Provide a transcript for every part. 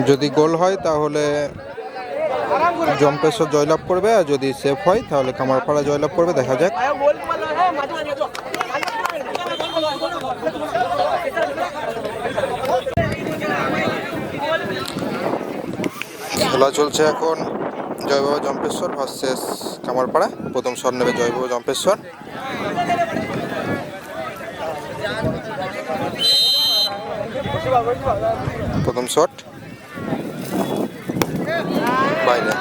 যদি গোল হয় তাহলে জম্পেশ্বর জয়লাভ করবে, আর যদি সেফ হয় তাহলে কামারপাড়া জয়লাভ করবে। দেখা যাক। খেলা চলছে এখন জয়বাবা জম্পেশ্বর ভার্সেস কামারপাড়া। প্রথম শট নেবে জয়বাবা জম্পেশ্বর। প্রথম শট বাইরে,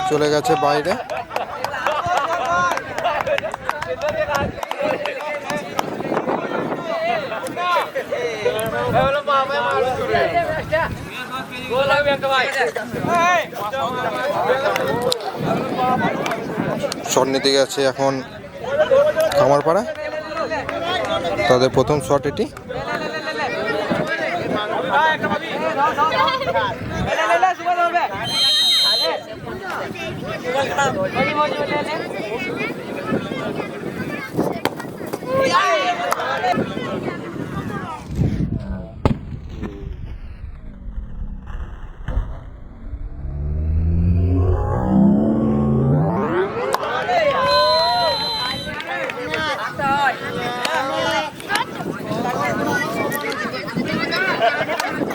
চলে গেছে বাইরে। শট নিতে গেছে এখন কামারপাড়া, তাদের প্রথম শট এটি।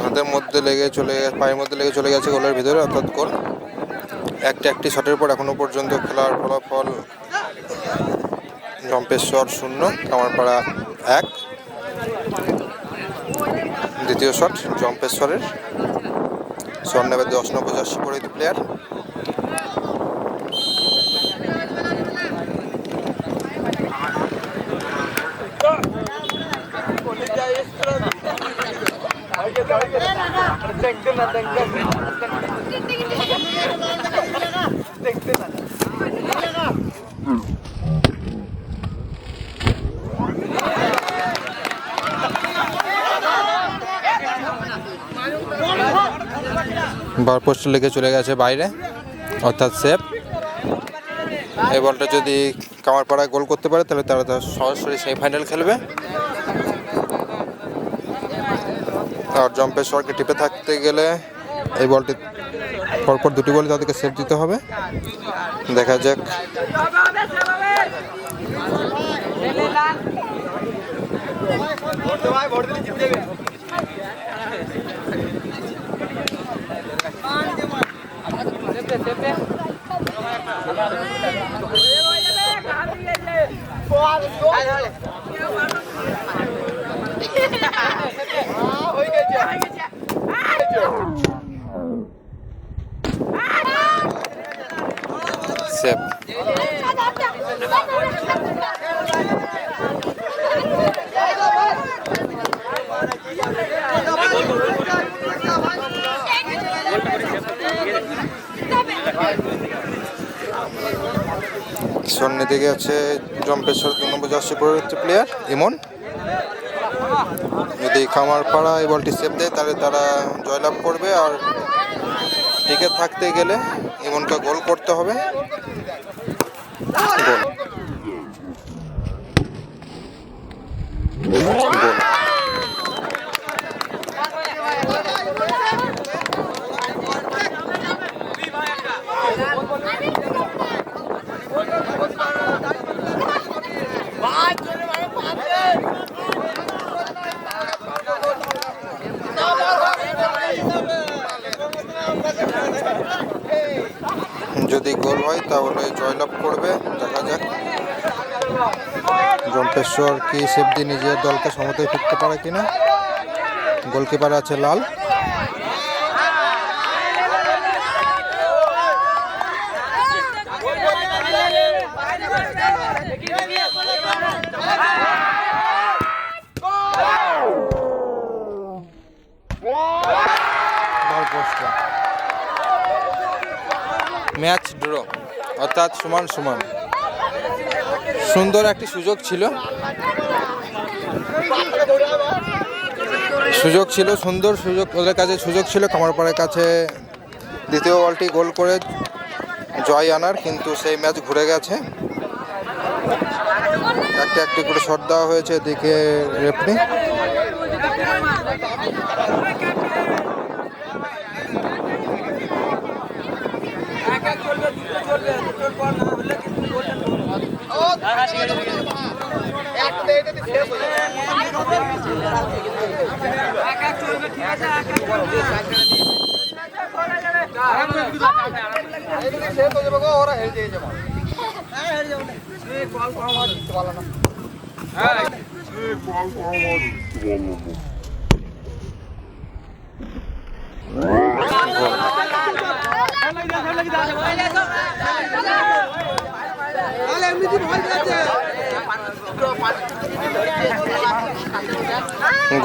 হাতের মধ্যে লেগে চলে গেছে, পায়ের মধ্যে লেগে চলে গেছে গোলের ভিতরে, অর্থাৎ গোল। একটি শটের পর এখনো পর্যন্ত খেলার ফলাফল জম্পেশ্বর 0, কামারপাড়া 1। দ্বিতীয় শট জম্পেশ্বরের। শট নেবে 10 নম্বর জার্সি পরিহিত প্লেয়ার। বার পোস্টে লেগে চলে গেছে বাইরে, অর্থাৎ সেফ। এই বলটা যদি কামারপাড়ায় গোল করতে পারে তাহলে তারা সরাসরি সেমিফাইনাল খেলবে। আর জম্পেশ্বরকে টিপে থাকতে গেলে এই বলটি পরপর দুটি বলে তাদেরকে সেভ দিতে হবে। দেখা যাক। সেভ। সামনে দিকে আছে জম্পেশ্বর 2 নম্বর জার্সি পরিহিত প্লেয়ার ইমন। যদি কামারপাড়া এই বলটি সেভ দেয় তাহলে তারা জয়লাভ করবে, আর টিকে থাকতে গেলে ইমনকে গোল করতে হবে। গোল। যদি গোল হয় তাহলে জয়লাভ করবে। দেখা যাক জম্পেশ্বর কি সেভ দিয়ে নিজের দলকে সমতায় ফিরতে পারে কিনা। গোলকিপার আছে লাল। ম্যাচ ড্র, অর্থাৎ সমান সমান। সুন্দর একটি সুযোগ ছিল, সুন্দর সুযোগ ওদের কাছে সুযোগ ছিল কামারপাড়ার কাছে দ্বিতীয় বলটি গোল করে জয় আনার, কিন্তু সেই ম্যাচ ঘুরে গেছে। একটি করে শট দেওয়া হয়েছে এদিকে রেফারি।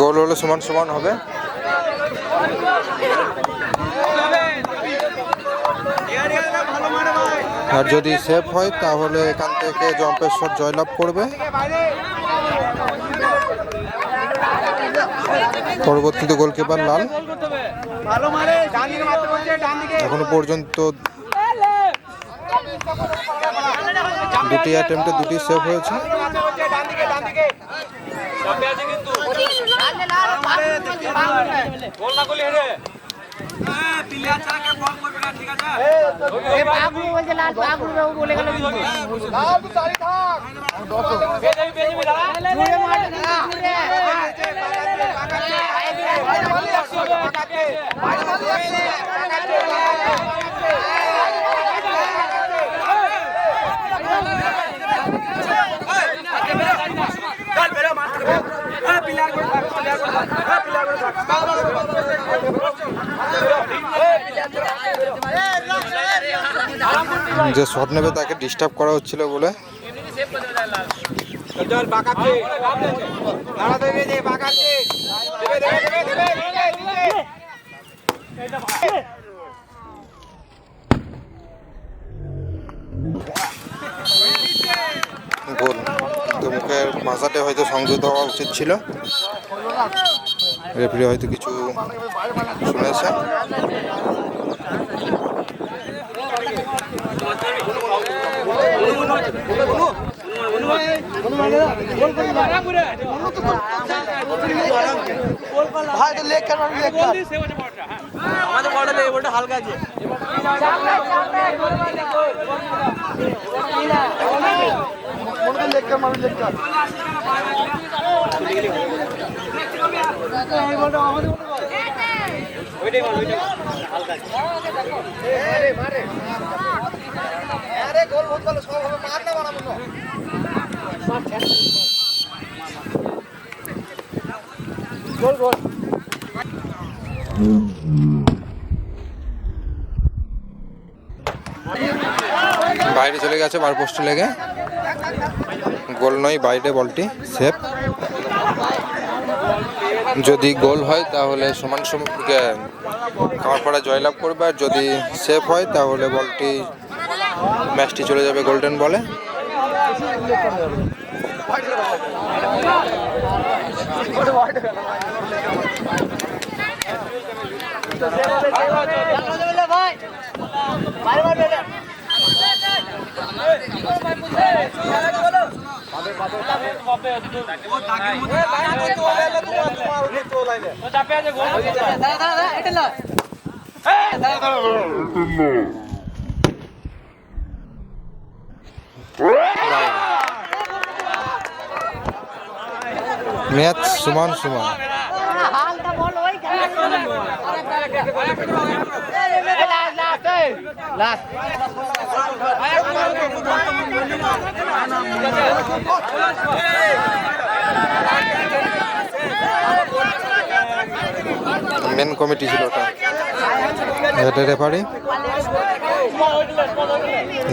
গোল হলে সমান সমান হবে। আর যদি সেভ হয় তাহলে এখান থেকে জম্পের শট জয়লাভ করবে। পরবর্তীতে গোলকিপার লাল। এখনো পর্যন্ত দুটি অ্যাটেম্পটে দুটি সেভ হয়েছে। যে শট নেবে তাকে ডিস্টার্ব করা হচ্ছিল বলে গোল। তো মুখের ভাষাটা হয়তো সংযত হওয়া উচিত ছিল, রেফারি হয়তো কিছু শুনেছে। বাইরে চলে গেছে, বার পোস্টে লেগে গোল নয়, বাইরে বলটি সেভ। যদি গোল হয় তাহলে সমান সমান কামারপাড়া জয়লাভ করবে, আর যদি সেভ হয় তাহলে বলটি ম্যাচটি চলে যাবে গোল্ডেন বলে। ম্যাচ সমান সমান। মেন কমিটি ছিল ওটা।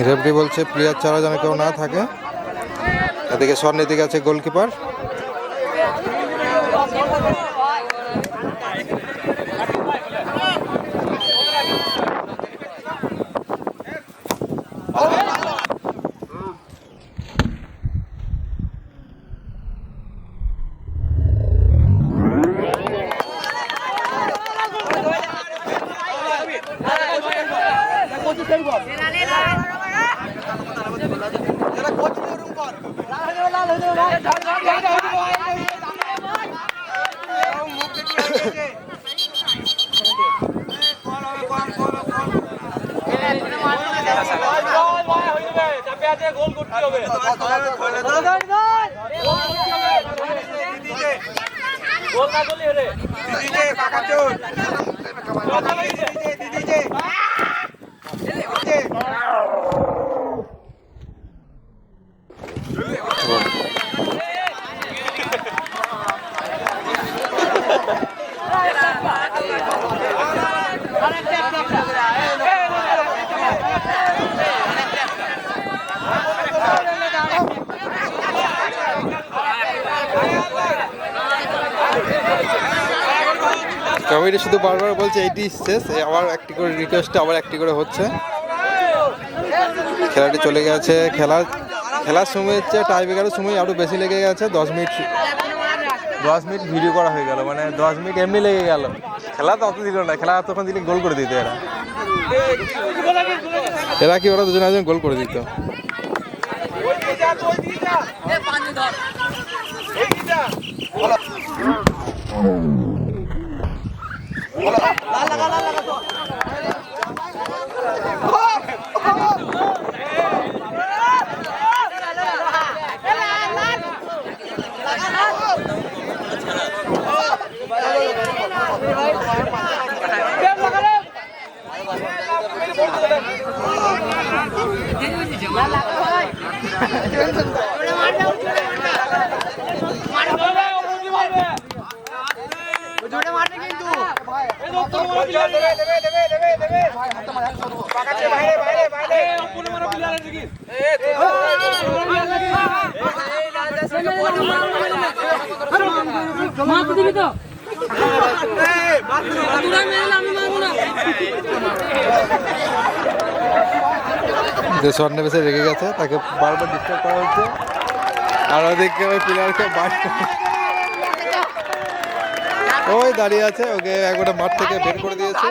রেফারি বলছে প্লেয়ার ছাড়া যেন কেউ না থাকে। এদিকে স্বর্ণের দিকে আছে গোলকিপার। কমিটি শুধু বারবার বলছে এইটি শেষ, আবার একটি করে রিকোয়েস্টে আবার একটি করে হচ্ছে। খেলাটি চলে গেছে, খেলার সময় হচ্ছে টাই ব্রেকারের সময় আরও বেশি লেগে গেছে। 10 মিনিট ভিডিও করা হয়ে গেল, মানে 10 মিনিট এমনি লেগে গেল। খেলা তো অত দিল না, খেলা তখন দিলে গোল করে দিত এরা কি ওরা দুজন একজন গোল করে দিত। যে স্বর্ণে বেশি রেগে গেছে, তাকে বারবার ডিস্টার্ব করা হচ্ছে। আর ওদিকে ওই প্লেয়ারকে ওই দাঁড়িয়ে আছে, ওকে একবারে মাঠ থেকে বের করে দিয়েছে।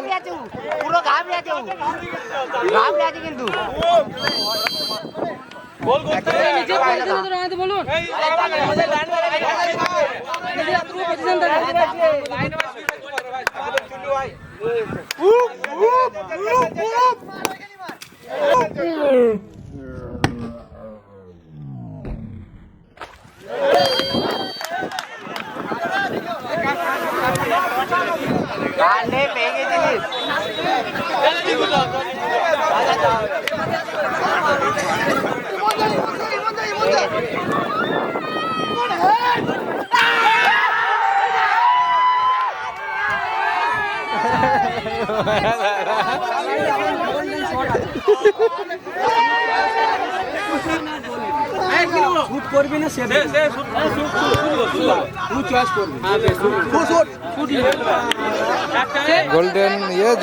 গোল্ডেন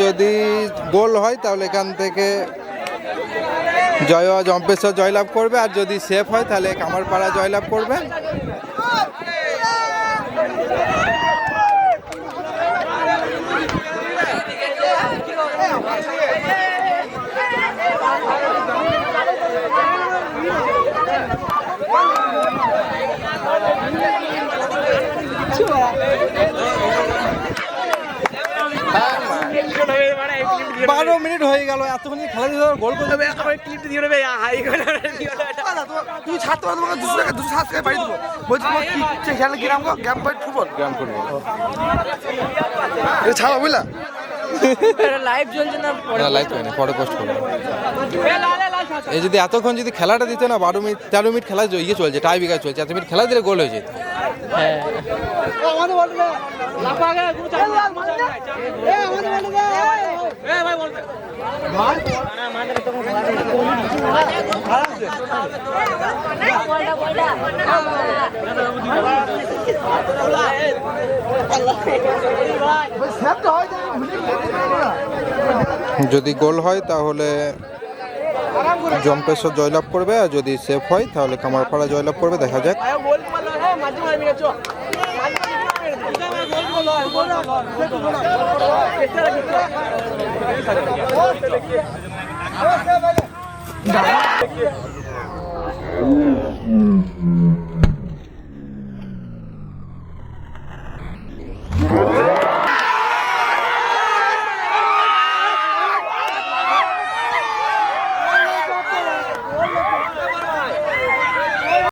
যদি গোল হয় তাহলে এখান থেকে জম্পেশ্বর জয়লাভ করবে, আর যদি সেফ হয় তাহলে কামারপাড়া জয়লাভ করবে। বারো মিনিট হয়ে গেল, এতক্ষণ খেলা দিয়ে গোল করে দেবে, ক্লিপ দিয়ে দেবে। তুমি ছাড়তে পারো, তোমাকে 200 টাকা বাড়ি দেবো। বলছি তোমার কি খেলা গ্রাম ফুটবল ছাড়া বুঝলা। লাইভ চলছে না, লাইভ হয়নি, পরে পোস্ট করবো। এই যদি এতক্ষণ যদি খেলাটা দিত না, 12 মিনিট 13 মিনিট খেলা ইয়ে চলছে, টাই ব্রেকার চলছে, 1 মিনিট খেলা দিলে গোল হয়ে যেত। যদি গোল হয় তাহলে জম্পেশ্বর জয়লাভ করবে, আর যদি সেফ হয় তাহলে কামারপাড়া জয়লাভ করবে। দেখা যাক।